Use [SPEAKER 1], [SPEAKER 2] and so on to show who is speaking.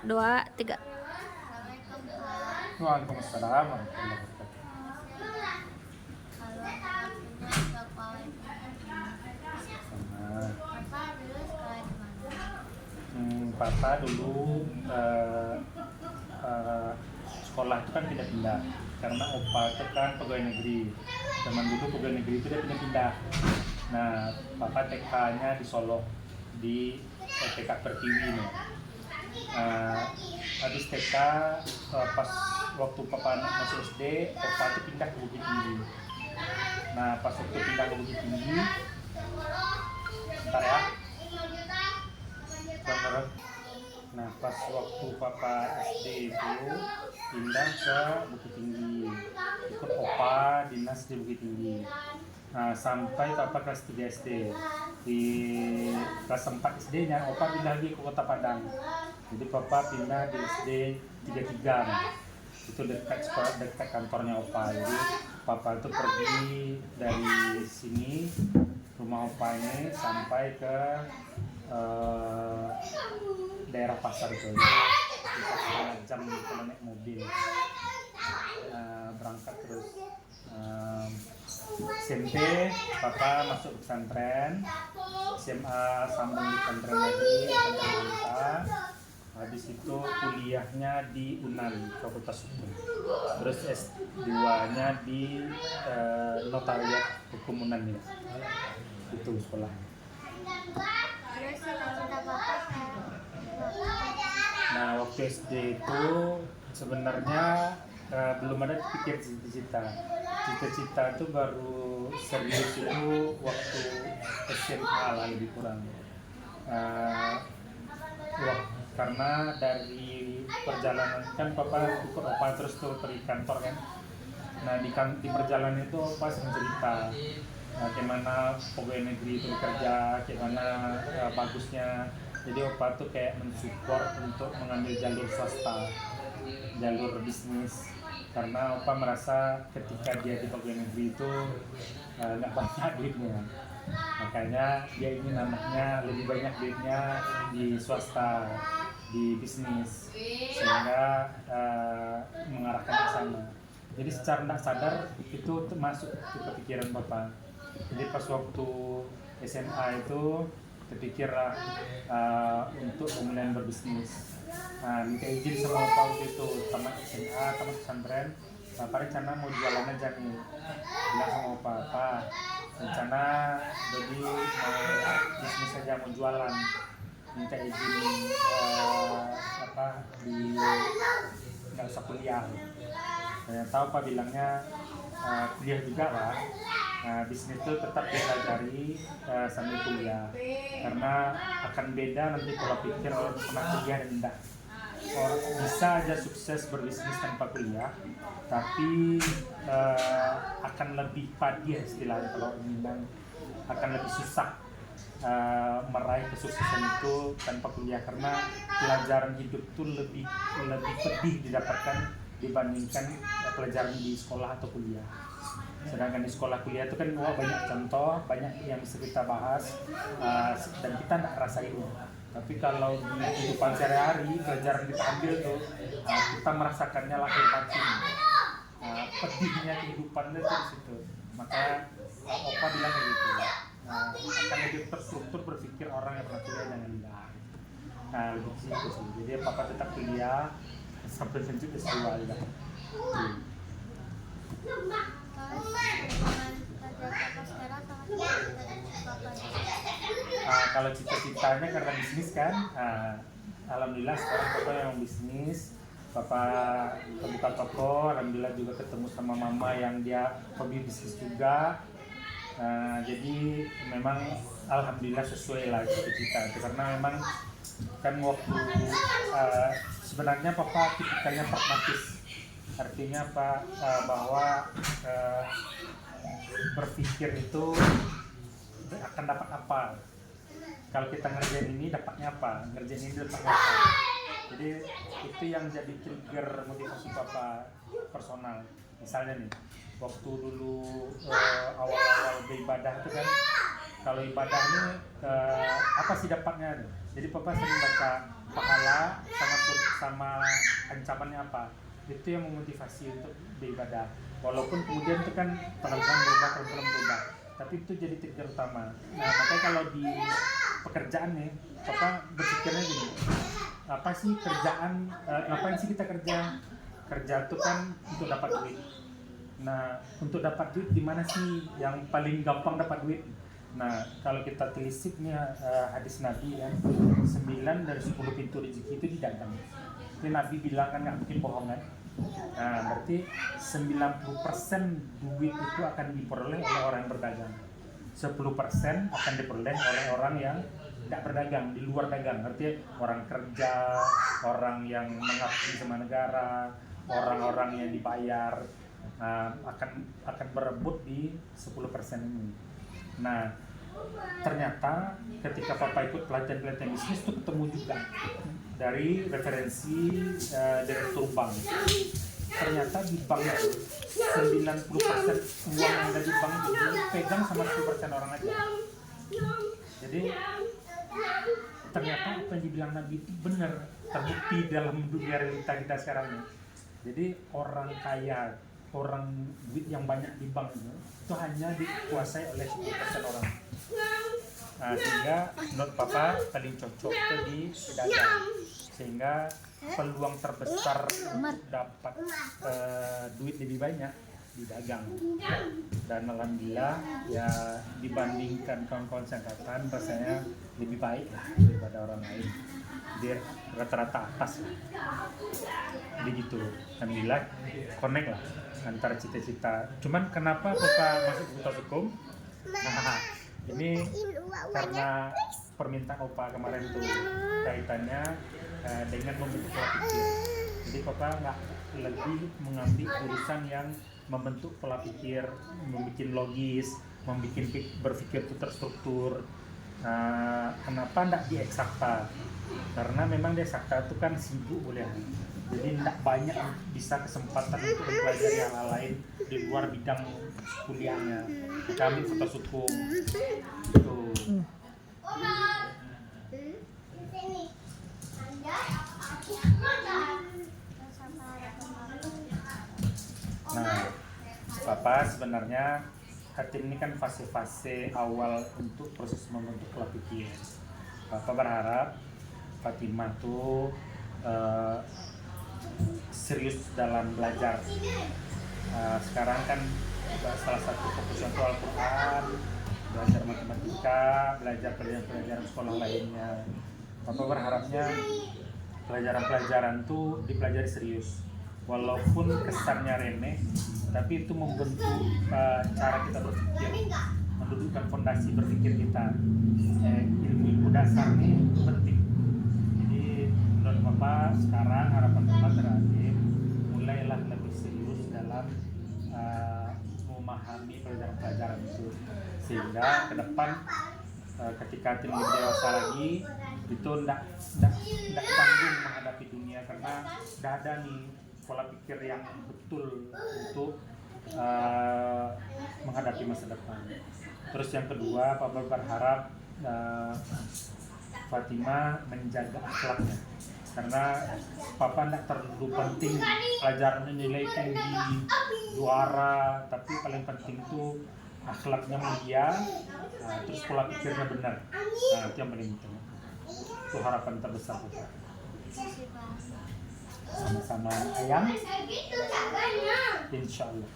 [SPEAKER 1] 2, 3.
[SPEAKER 2] Assalamualaikum Pak.
[SPEAKER 3] Waalaikumsalam warahmatullahi wabarakatuh.
[SPEAKER 2] Kalau waktunya Bapak
[SPEAKER 3] Sama.
[SPEAKER 2] Bapak dulu sekolah di mana?
[SPEAKER 3] Papa dulu sekolah itu kan pindah-pindah karena opa itu kan pegawai negeri. Zaman dulu pegawai negeri itu dia pindah-pindah. Nah, papa TK-nya di Solo di TK Pertiwi nih. Habis TK pas waktu papa masih SD, opa itu pindah ke Bukit Tinggi. Nah, pas waktu pindah ke Bukit Tinggi, bentar ya. Bentar. Nah, pas waktu papa SD itu pindah ke Bukit Tinggi, ikut opa dinas di Bukit Tinggi. Nah, sampai papa kelas 3 SD. Di kelas 4 SD-nya opa pindah lagi ke Kota Padang. Jadi papa pindah di SD 33. Nah, itu dekat sekolah, dekat kantornya opa. Jadi papa itu pergi dari sini rumah opa ini sampai ke daerah pasar itu. Kita jam kalau naik mobil berangkat terus. SMP papa masuk pesantren, SMA sambung di pesantren lagi, pesantren kita. Habis itu kuliahnya di UNAN Fakultas Hukum, terus S2-nya di Notariat Hukum UNAN ya. Itu sekolahnya.
[SPEAKER 2] Terus cita-cita Bapak
[SPEAKER 3] Nah, waktu SD itu sebenarnya belum ada pikir cita-cita. Cita-cita itu baru serius itu waktu SMA lah lebih kurang. Karena dari perjalanan kan papa ikut opa terus tuh pergi kantor kan. Nah di perjalanan itu opa sering cerita gimana pegawai negeri itu bekerja, gimana bagusnya. Jadi opa tuh kayak mensupport untuk mengambil jalur swasta, jalur bisnis. Karena opa merasa ketika dia di pegawai negeri itu nggak banyak duitnya, makanya dia ingin anaknya lebih banyak duitnya di swasta, di bisnis, sehingga mengarahkan ke sana. Jadi secara tidak sadar itu masuk ke pikiran bapak. Jadi pas waktu SMA itu terpikirlah untuk kemudian berbisnis. Minta izin sama bapak waktu itu tamat SMA, tamat pesantren. Bapak rencana mau jualan aja nih. Bilang sama bapak, rencana jadi mau bisnis aja, mau jualan. Minta izin di nggak usah kuliah. Tahu pak bilangnya kuliah juga lah. Bisnis itu tetap dipelajari sambil kuliah, karena akan beda nanti pola pikir orang pernah kuliah dan tidak. Orang bisa aja sukses berbisnis tanpa kuliah, tapi akan lebih padi istilahnya kalau bilang, akan lebih susah meraih kesuksesan itu tanpa kuliah, karena pelajaran hidup itu lebih pedih didapatkan dibandingkan pelajaran di sekolah atau kuliah. Sedangkan di sekolah kuliah itu kan banyak contoh, banyak yang bisa kita bahas dan kita tidak rasain. Tapi kalau di kehidupan sehari-hari pelajaran kita ambil tuh kita merasakannya lahir batin. Pedihnya kehidupan itu di situ. Maka opa bilang kayak gitu. Akan lebih terstruktur berpikir orang yang pernah kuliah dengan tidak. Lebih ke situ sih. Jadi papa tetap kuliah sampai lanjut S2 juga. Kalau cita-citanya karena bisnis kan, alhamdulillah sekarang papa yang bisnis, papa buka toko, alhamdulillah juga ketemu sama mama yang dia hobi bisnis juga. Jadi memang alhamdulillah sesuai lah cita-cita itu, karena memang kan waktu sebenarnya papa tipikalnya pragmatis. Artinya apa? Bahwa berpikir itu akan dapat apa. Kalau kita ngerjain ini dapatnya apa, ngerjain ini dapatnya apa. Jadi itu yang jadi trigger motivasi papa personal. Misalnya nih, waktu dulu awal-awal beribadah itu kan, kalau ibadah ini apa sih dapatnya? Jadi papa sering baca pahala sama ancamannya apa. Itu yang memotivasi untuk beribadah. Walaupun kemudian itu kan pelan-pelan berubah, tapi itu jadi trigger utama. Nah, makanya kalau di pekerjaan nih, Papa berpikirnya gini, apa sih kerjaan, ngapain sih kita kerja? Kerja itu kan untuk dapat duit. Nah, untuk dapat duit di mana sih yang paling gampang dapat duit? Nah, kalau kita telisik nih hadis Nabi kan, 9 dari 10 pintu rezeki itu di dagang. Itu Nabi bilang kan nggak mungkin bohong kan? Nah, berarti 90% duit itu akan diperoleh oleh orang yang berdagang. 10% akan diperoleh oleh orang yang tidak berdagang, di luar dagang. Artinya orang kerja, orang yang mengabdi sama negara, orang-orang yang dibayar, akan berebut di 10% ini. Nah, ternyata ketika Papa ikut pelatihan bisnis itu ketemu juga dari referensi direktur bank. Ternyata di bank itu 90% uang yang ada di bank itu dipegang sama 10% orang aja. Jadi ternyata apa yang dibilang Nabi itu benar, terbukti dalam dunia realita kita sekarang ini. Jadi orang kaya, orang duit yang banyak di bank itu hanya dikuasai oleh 10% orang. Nah, sehingga menurut Papa paling cocok itu di pedagang, sehingga peluang terbesar untuk dapat duit lebih banyak di dagang. Dan alhamdulillah ya dibandingkan kawan-kawan seangkatan rasanya lebih baik lah daripada orang lain. Dia rata-rata atas lah. Begitu. Alhamdulillah connect lah antara cita-cita. Cuman kenapa Papa masuk fakultas hukum? Nah, ini karena permintaan Opa kemarin itu kaitannya dengan membentuk pola pikir. Jadi Papa nggak lebih mengambil urusan yang membentuk pola pikir, membuat logis, membuat berpikir itu terstruktur. Kenapa nggak di eksakta? Karena memang di eksakta itu kan sibuk boleh. Jadi tidak banyak bisa kesempatan untuk mempelajari hal lain di luar bidang kuliahnya. Kami fakultas hukum itu. Nah, Papa sebenarnya hati ini kan fase-fase awal untuk proses membentuk pola pikir. Papa berharap Fatimah tuh serius dalam belajar. Sekarang kan salah satu fokusnya itu Al-Quran, belajar matematika, belajar pelajaran sekolah lainnya. Papa berharapnya pelajaran-pelajaran tuh dipelajari serius. Walaupun kesannya remeh, tapi itu membentuk cara kita berpikir, mendudukkan fondasi berpikir kita. Ilmu dasar ini penting. Jadi menurut Papa sekarang harapan Papa terakhir mulailah lebih serius dalam memahami pelajaran-pelajaran itu, sehingga ke depan ketika tim lebih dewasa lagi itu tidak tanggung menghadapi dunia, karena tidak ada nih pola pikir yang betul untuk menghadapi masa depan. Terus yang kedua, Papa berharap Fatimah menjaga akhlaknya, karena Papa tidak terlalu penting pelajarannya nilai tinggi, juara, tapi paling penting itu akhlaknya mulia, terus pola pikirnya benar. Nah, itu yang paling penting. Itu harapan terbesar Papa. Sama-sama ayam, insya Allah.